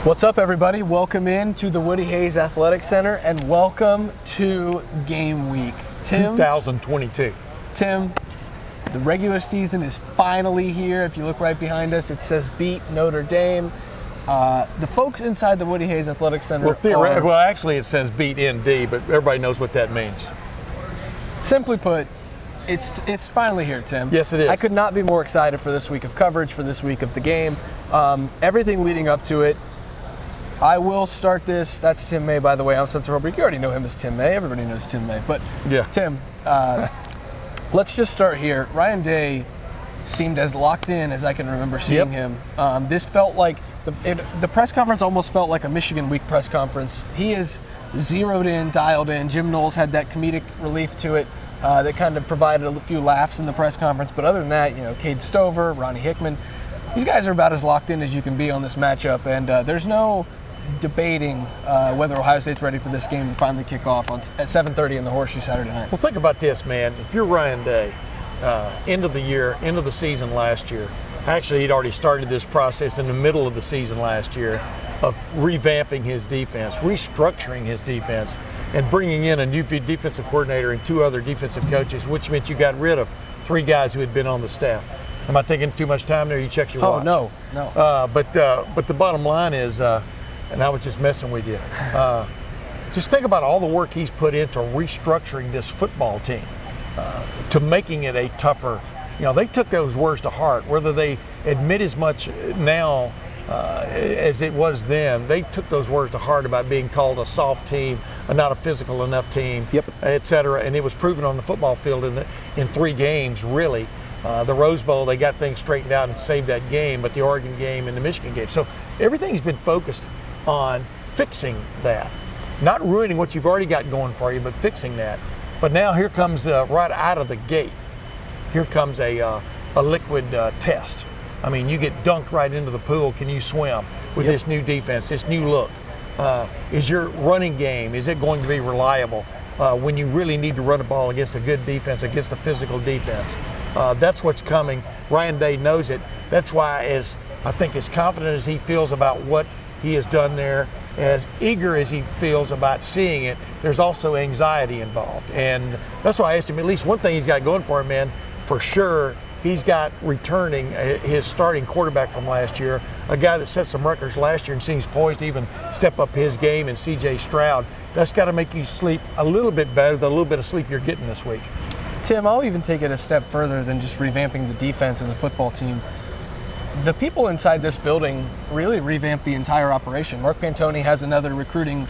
What's up, everybody? Welcome in to the Woody Hayes Athletic Center and welcome to game week. Tim, 2022. Tim, the regular season is finally here. If you look right behind us, it says beat Notre Dame. The folks inside the Woody Hayes Athletic Center Well, actually it says beat ND, but everybody knows what that means. Simply put, it's finally here, Tim. Yes, it is. I could not be more excited for this week of coverage, for this week of the game. Everything leading up to it. I will start this. That's Tim May, by the way. I'm Spencer Holbrook. You already know him as Tim May. Everybody knows Tim May. But yeah, Tim, let's just start here. Ryan Day seemed as locked in as I can remember seeing him. This felt like the press conference almost felt like a Michigan week press conference. He is zeroed in, dialed in. Jim Knowles had that comedic relief to it that kind of provided a few laughs in the press conference. But other than that, Cade Stover, Ronnie Hickman, these guys are about as locked in as you can be on this matchup. And there's no debating whether Ohio State's ready for this game to finally kick off at 7:30 in the Horseshoe Saturday night. Well, think about this, man. If you're Ryan Day, end of the season last year, actually he'd already started this process in the middle of the season last year of revamping his defense, restructuring his defense, and bringing in a new defensive coordinator and two other defensive coaches, which meant you got rid of three guys who had been on the staff. Am I taking too much time there? You check your watch. Oh, no. But the bottom line is, and I was just messing with you, just think about all the work he's put into restructuring this football team, to making it a tougher, they took those words to heart, whether they admit as much now as it was then. They took those words to heart about being called a soft team, not a physical enough team, et cetera, and it was proven on the football field in 3 games, really. The Rose Bowl, they got things straightened out and saved that game, but the Oregon game and the Michigan game. So everything's been focused on fixing that. Not ruining what you've already got going for you, but fixing that. But now here comes, right out of the gate, here comes a liquid test. I mean, you get dunked right into the pool. Can you swim with this new defense, this new look? Is your running game, is it going to be reliable when you really need to run the ball against a good defense, against a physical defense? That's what's coming. Ryan Day knows it. That's why, I think as confident as he feels about what he has done there, as eager as he feels about seeing it, there's also anxiety involved. And that's why I asked him, at least one thing he's got going for him, man, for sure, he's got returning his starting quarterback from last year, a guy that set some records last year and seems poised to even step up his game, in C.J. Stroud. That's got to make you sleep a little bit better than a little bit of sleep you're getting this week. Tim, I'll even take it a step further than just revamping the defense and the football team. The people inside this building really revamped the entire operation. Mark Pantoni has another recruiting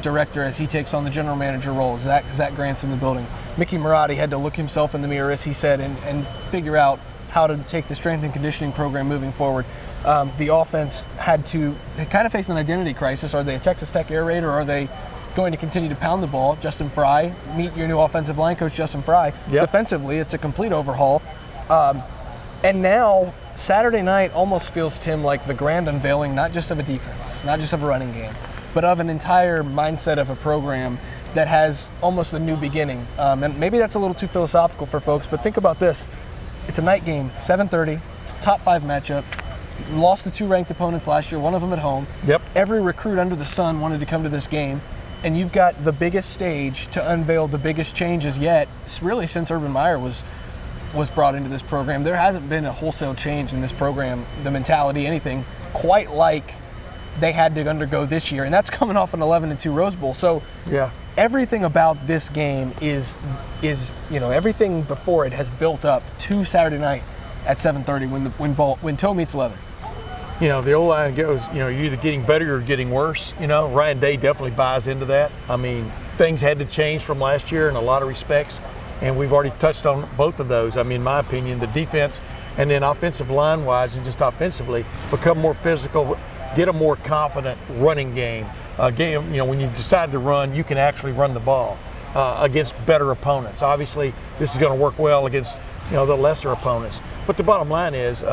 director as he takes on the general manager role. Zach Grant's in the building. Mickey Marotti had to look himself in the mirror, as he said, and figure out how to take the strength and conditioning program moving forward. The offense had to kind of face an identity crisis. Are they a Texas Tech air raid, or are they going to continue to pound the ball? Justin Fry, meet your new offensive line coach, Justin Fry. Defensively, it's a complete overhaul. And now, Saturday night almost feels, Tim, like the grand unveiling, not just of a defense, not just of a running game, but of an entire mindset of a program that has almost a new beginning. And maybe that's a little too philosophical for folks, but think about this. It's a night game, 7:30, top 5 matchup. Lost the 2 ranked opponents last year, one of them at home. Every recruit under the sun wanted to come to this game. And you've got the biggest stage to unveil the biggest changes yet, really since Urban Meyer was brought into this program. There hasn't been a wholesale change in this program, the mentality, anything quite like they had to undergo this year. And that's coming off an 11-2 Rose Bowl. So everything about this game is everything before it has built up to Saturday night at 7:30 when toe meets leather. The old line goes, you're either getting better or getting worse. Ryan Day definitely buys into that. I mean, things had to change from last year in a lot of respects, and we've already touched on both of those. I mean, in my opinion, the defense and then offensive line-wise and just offensively become more physical, get a more confident running game. When you decide to run, you can actually run the ball against better opponents. Obviously, this is going to work well against, the lesser opponents. But the bottom line is,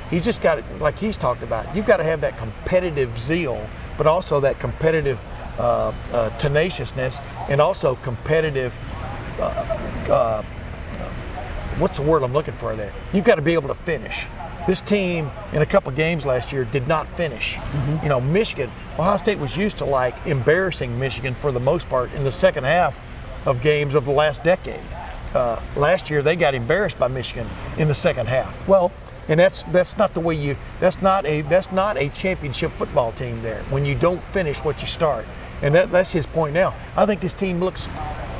he's just got, like he's talked about, you've got to have that competitive zeal, but also that competitive tenaciousness, and also competitive, what's the word I'm looking for there? You've got to be able to finish. this team in a couple of games last year did not finish. You know, Michigan, Ohio State was used to like embarrassing Michigan for the most part in the second half of games of the last decade. Last year they got embarrassed by Michigan in the second half. Well, and that's not the way you. That's not a championship football team there when you don't finish what you start. And that's his point now. I think this team looks,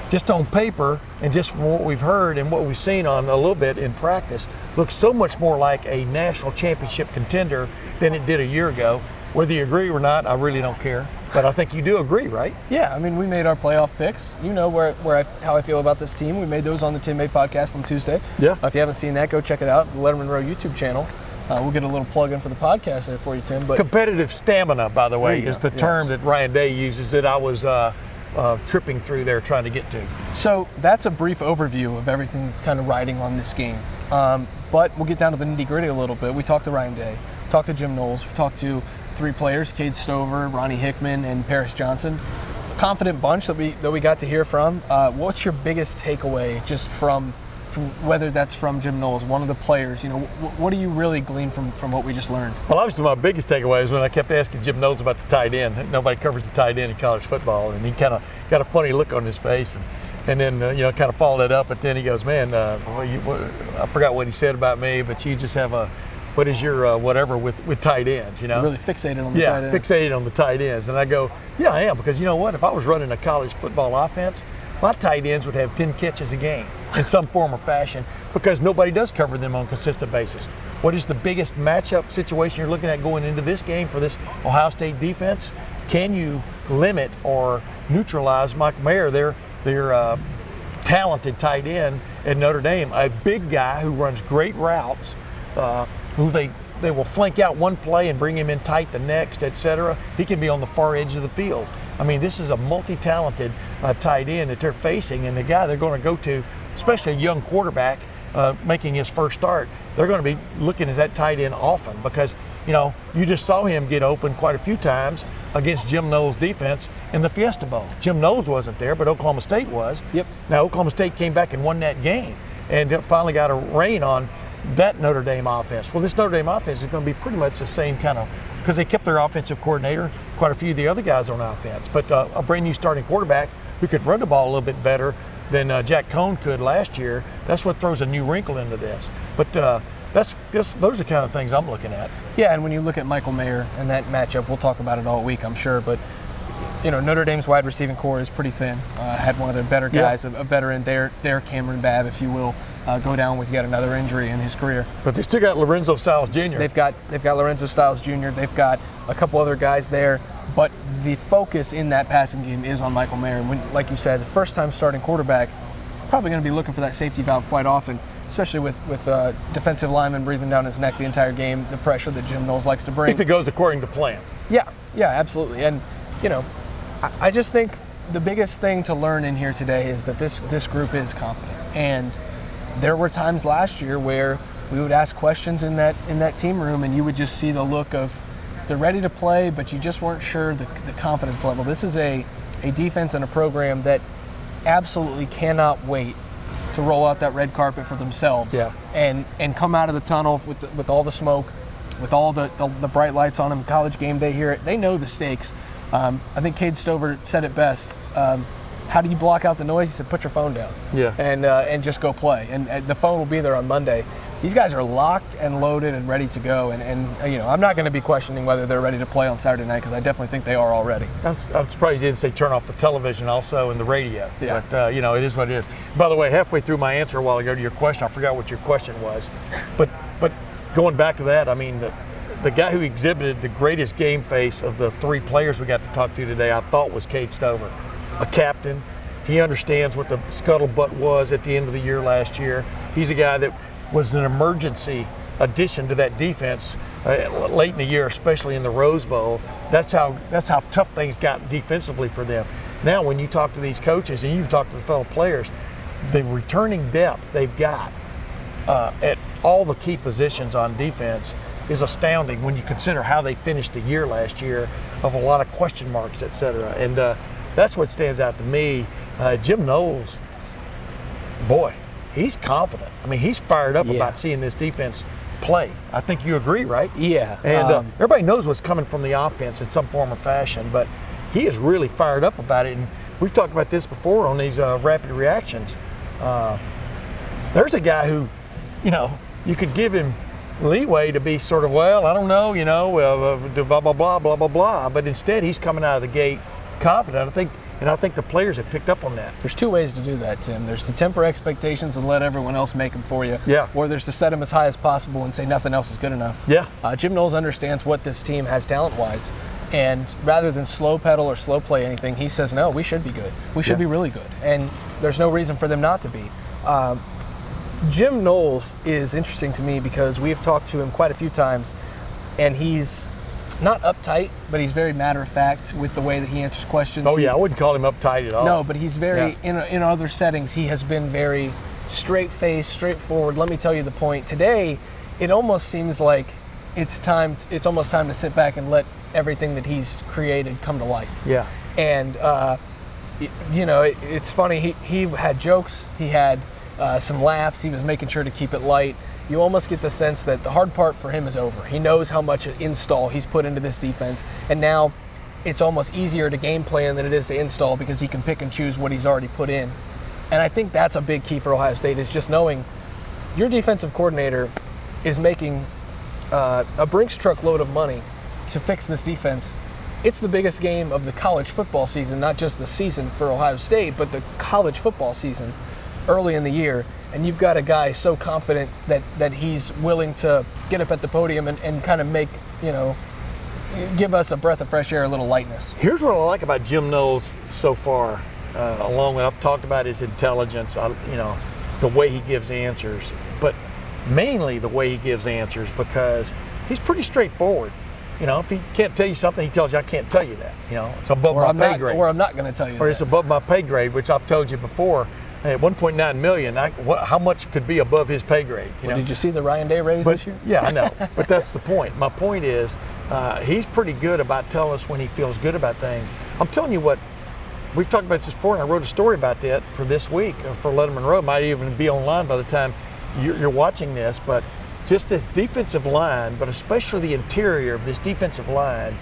just on paper and just from what we've heard and what we've seen on a little bit in practice, looks so much more like a national championship contender than it did a year ago. Whether you agree or not, I really don't care. But I think you do agree, right? Yeah, I mean, we made our playoff picks. You know how I feel about this team. We made those on the Tim May podcast on Tuesday. Yeah. If you haven't seen that, go check it out. The Lettermen Row YouTube channel. We'll get a little plug in for the podcast there for you, Tim. But competitive stamina, by the way, is the term that Ryan Day uses that I was tripping through there trying to get to. So that's a brief overview of everything that's kind of riding on this game. But we'll get down to the nitty gritty a little bit. We talked to Ryan Day, talked to Jim Knowles, we talked to 3 players, Cade Stover, Ronnie Hickman, and Paris Johnson. Confident bunch that we got to hear from. What's your biggest takeaway just from whether that's from Jim Knowles, one of the players? You know, what do you really glean from what we just learned? Well, obviously my biggest takeaway is when I kept asking Jim Knowles about the tight end. Nobody covers the tight end in college football, and he kind of got a funny look on his face, and then kind of followed it up. But then he goes, "Man, I forgot what he said about me, but you just have a." What is your whatever with tight ends, you know? You're really fixated on the tight ends. Yeah, fixated on the tight ends. And I go, yeah, I am, because you know what? If I was running a college football offense, my tight ends would have 10 catches a game in some form or fashion because nobody does cover them on a consistent basis. What is the biggest matchup situation you're looking at going into this game for this Ohio State defense? Can you limit or neutralize Mike Mayer, their talented tight end at Notre Dame, a big guy who runs great routes, who they will flank out one play and bring him in tight the next, etc. He can be on the far edge of the field. I mean, this is a multi-talented tight end that they're facing, and the guy they're going to go to, especially a young quarterback making his first start, they're going to be looking at that tight end often because, you know, you just saw him get open quite a few times against Jim Knowles' defense in the Fiesta Bowl. Jim Knowles wasn't there, but Oklahoma State was. Yep. Now, Oklahoma State came back and won that game and finally got a rein on that Notre Dame offense. Well, this Notre Dame offense is going to be pretty much the same kind of, because they kept their offensive coordinator, quite a few of the other guys on offense, but a brand new starting quarterback who could run the ball a little bit better than Jack Cohn could last year. That's what throws a new wrinkle into this. But those are the kind of things I'm looking at. Yeah, and when you look at Michael Mayer and that matchup, we'll talk about it all week, I'm sure, but you know, Notre Dame's wide receiving core is pretty thin. Had one of their better guys, a veteran, their Cameron Babb, if you will, go down with yet another injury in his career. But they still got Lorenzo Styles Jr. They've got Lorenzo Styles Jr. They've got a couple other guys there, but the focus in that passing game is on Michael Mayer. And when, like you said, the first-time starting quarterback, probably going to be looking for that safety valve quite often, especially with defensive linemen breathing down his neck the entire game, the pressure that Jim Knowles likes to bring. If it goes according to plan. Yeah, absolutely. And, you know, I just think the biggest thing to learn in here today is that this group is confident. And there were times last year where we would ask questions in that team room and you would just see the look of they're ready to play, but you just weren't sure the confidence level. This is a defense and a program that absolutely cannot wait to roll out that red carpet for themselves and come out of the tunnel with all the smoke, with all the bright lights on them, college game day here. They know the stakes. I think Cade Stover said it best. How do you block out the noise? He said, put your phone down and just go play. And the phone will be there on Monday. These guys are locked and loaded and ready to go. And you know, I'm not going to be questioning whether they're ready to play on Saturday night because I definitely think they are already. I'm surprised you didn't say turn off the television also and the radio. Yeah. But, you know, it is what it is. By the way, halfway through my answer a while ago to your question, I forgot what your question was. But going back to that, I mean, the guy who exhibited the greatest game face of the 3 players we got to talk to today, I thought was Cade Stover, a captain. He understands what the scuttlebutt was at the end of the year last year. He's a guy that was an emergency addition to that defense late in the year, especially in the Rose Bowl. That's how tough things got defensively for them. Now, when you talk to these coaches and you've talked to the fellow players, the returning depth they've got at all the key positions on defense is astounding when you consider how they finished the year last year of a lot of question marks, et cetera. And that's what stands out to me. Jim Knowles, boy, he's confident. I mean, he's fired up about seeing this defense play. I think you agree, right? Yeah. And everybody knows what's coming from the offense in some form or fashion, but he is really fired up about it. And we've talked about this before on these rapid reactions. There's a guy who, you could give him leeway to be sort of, well, I don't know, blah, blah, blah, blah, blah, blah. But instead, he's coming out of the gate confident. I think the players have picked up on that. There's two ways to do that, Tim. There's to temper expectations and let everyone else make them for you. Yeah. Or there's to set them as high as possible and say nothing else is good enough. Yeah. Jim Knowles understands what this team has talent-wise. And rather than slow pedal or slow play anything, he says, no, we should be good. We should be really good. And there's no reason for them not to be. Jim Knowles is interesting to me because we've talked to him quite a few times, and he's not uptight, but he's very matter-of-fact with the way that he answers questions. Oh, yeah, I wouldn't call him uptight at all. No, but he's very, in other settings, he has been very straight-faced, straightforward. Let me tell you the point. Today, it almost seems like it's almost time to sit back and let everything that he's created come to life. Yeah. And, it's funny. He had jokes. He had some laughs. He was making sure to keep it light. You almost get the sense that the hard part for him is over. He knows how much install he's put into this defense, and now it's almost easier to game plan than it is to install because he can pick and choose what he's already put in. And I think that's a big key for Ohio State, is just knowing your defensive coordinator is making a Brinks truck load of money to fix this defense. It's the biggest game of the college football season, not just the season for Ohio State, but the college football season early in the year. And you've got a guy so confident that he's willing to get up at the podium and kind of make, give us a breath of fresh air, a little lightness. Here's what I like about Jim Knowles so far, along with I've talked about his intelligence, the way he gives answers, but mainly the way he gives answers, because he's pretty straightforward. If he can't tell you something, he tells you, I can't tell you that. It's above my pay grade. Or I'm not going to tell you Or it's above my pay grade, which I've told you before. At $1.9 million, how much could be above his pay grade? Did you see the Ryan Day raise this year? Yeah, I know. But that's the point. My point is, he's pretty good about telling us when he feels good about things. I'm telling you what, we've talked about this before, and I wrote a story about that for this week for Lettermen Row. It might even be online by the time you're watching this. But just this defensive line, but especially the interior of this defensive line,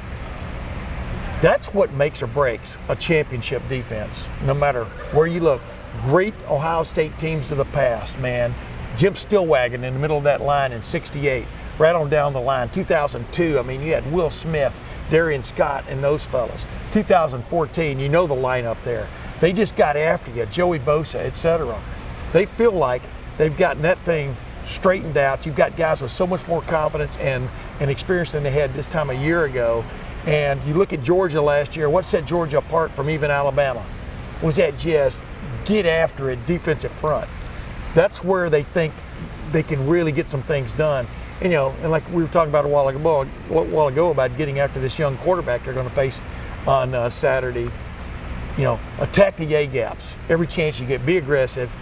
that's what makes or breaks a championship defense, no matter where you look. Great Ohio State teams of the past, man. Jim Stillwagon in the middle of that line in '68, right on down the line. 2002, you had Will Smith, Darian Scott, and those fellas. 2014, the lineup there. They just got after you, Joey Bosa, etc. They feel like they've gotten that thing straightened out. You've got guys with so much more confidence and experience than they had this time a year ago. And you look at Georgia last year, what set Georgia apart from even Alabama? Was that just get after it defensive front. That's where they think they can really get some things done. And like we were talking about a while ago about getting after this young quarterback they're going to face on Saturday. Attack the A-gaps every chance you get. Be aggressive,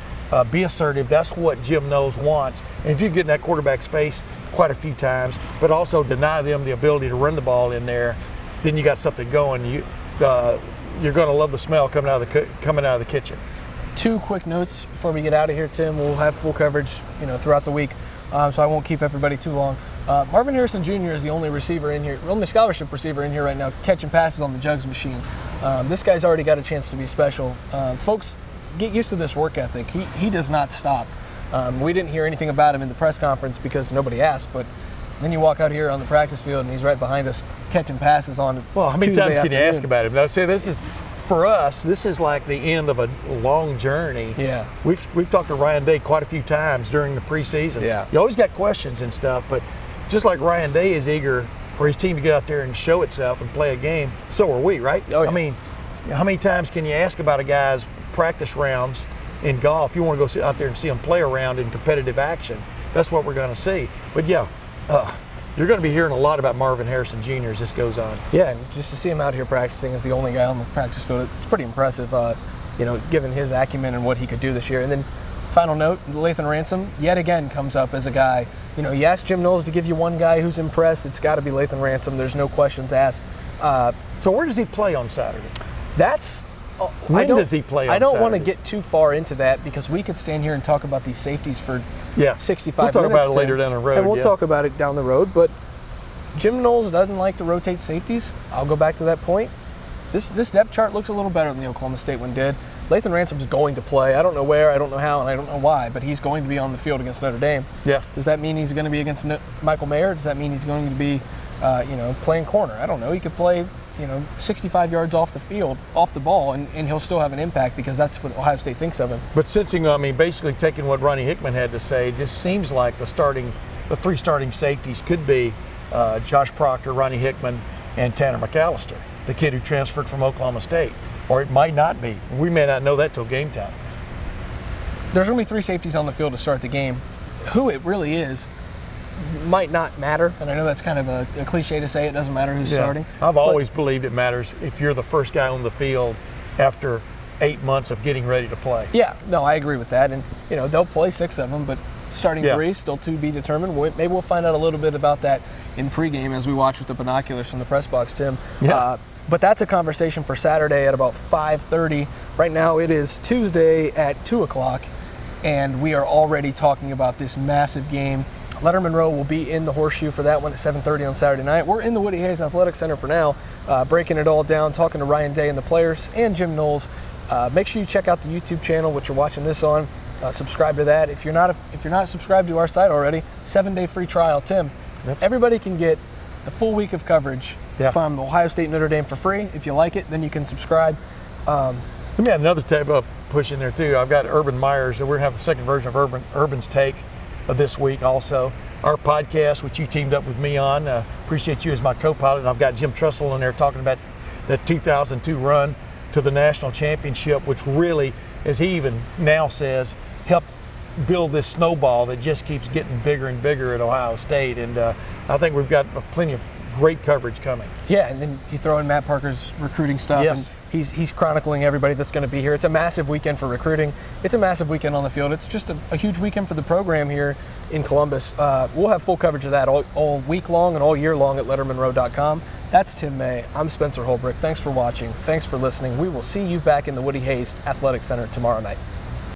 be assertive. That's what Jim Knowles wants. And if you get in that quarterback's face quite a few times, but also deny them the ability to run the ball in there, then you got something going. You're going to love the smell coming out of the kitchen. Two quick notes before we get out of here, Tim. We'll have full coverage, throughout the week, so I won't keep everybody too long. Marvin Harrison Jr. is the only scholarship receiver in here right now, catching passes on the jugs machine. This guy's already got a chance to be special. Folks, get used to this work ethic. He does not stop. We didn't hear anything about him in the press conference because nobody asked, but then you walk out here on the practice field and he's right behind us catching passes on Well, how many Tuesday times can afternoon. you ask about him? Now, see, for us, this is like the end of a long journey. Yeah. We've talked to Ryan Day quite a few times during the preseason. Yeah. You always got questions and stuff, but just like Ryan Day is eager for his team to get out there and show itself and play a game, so are we, right? Oh, yeah. How many times can you ask about a guy's practice rounds in golf? You want to go sit out there and see him play around in competitive action. That's what we're going to see. But yeah, you're going to be hearing a lot about Marvin Harrison Jr. as this goes on. Yeah, and just to see him out here practicing as the only guy on the practice field, it's pretty impressive, given his acumen and what he could do this year. And then final note, Lathan Ransom yet again comes up as a guy. You ask Jim Knowles to give you one guy who's impressed, it's got to be Lathan Ransom. There's no questions asked. So where does he play on Saturday? When does he play on I don't want to Saturday? get too far into that because we could stand here and talk about these safeties for 65 We'll talk minutes. about it later down the road. And we'll talk about it down the road. But Jim Knowles doesn't like to rotate safeties. I'll go back to that point. This depth chart looks a little better than the Oklahoma State one did. Lathan Ransom's going to play. I don't know where, I don't know how, and I don't know why, but he's going to be on the field against Notre Dame. Yeah. Does that mean he's going to be against Michael Mayer? Does that mean he's going to be, playing corner? I don't know. He could play, 65 yards off the field, off the ball, and he'll still have an impact because that's what Ohio State thinks of him. But basically taking what Ronnie Hickman had to say, it just seems like the three starting safeties could be Josh Proctor, Ronnie Hickman, and Tanner McAllister, the kid who transferred from Oklahoma State. Or it might not be. We may not know that till game time. There's going to be three safeties on the field to start the game. Who it really is might not matter, and I know that's kind of a cliche to say. It doesn't matter who's starting. I've always believed it matters if you're the first guy on the field after 8 months of getting ready to play. Yeah, no, I agree with that. And, they'll play 6 of them, but starting 3, still to be determined. Maybe we'll find out a little bit about that in pregame as we watch with the binoculars from the press box, Tim. Yeah. But that's a conversation for Saturday at about 5:30. Right now it is Tuesday at 2 o'clock, and we are already talking about this massive game. Lettermen Row will be in the Horseshoe for that one at 7:30 on Saturday night. We're in the Woody Hayes Athletic Center for now, breaking it all down, talking to Ryan Day and the players and Jim Knowles. Make sure you check out the YouTube channel, which you're watching this on. Subscribe to that. If you're not subscribed to our site already, 7-day free trial. Tim, everybody can get the full week of coverage from Ohio State Notre Dame for free. If you like it, then you can subscribe. Let me add another tab up push in there too. I've got Urban Myers, and we're going to have the second version of Urban's Take this week also. Our podcast, which you teamed up with me on. Appreciate you as my co-pilot. And I've got Jim Trussell in there talking about the 2002 run to the national championship, which really, as he even now says, helped build this snowball that just keeps getting bigger and bigger at Ohio State. And I think we've got plenty of great coverage coming. Yeah, and then you throw in Matt Parker's recruiting stuff, and he's chronicling everybody that's going to be here. It's a massive weekend for recruiting. It's a massive weekend on the field. It's just a huge weekend for the program here in Columbus. We'll have full coverage of that all week long and all year long at lettermenrow.com. That's Tim May. I'm Spencer Holbrook. Thanks for watching. Thanks for listening. We will see you back in the Woody Hayes Athletic Center tomorrow night.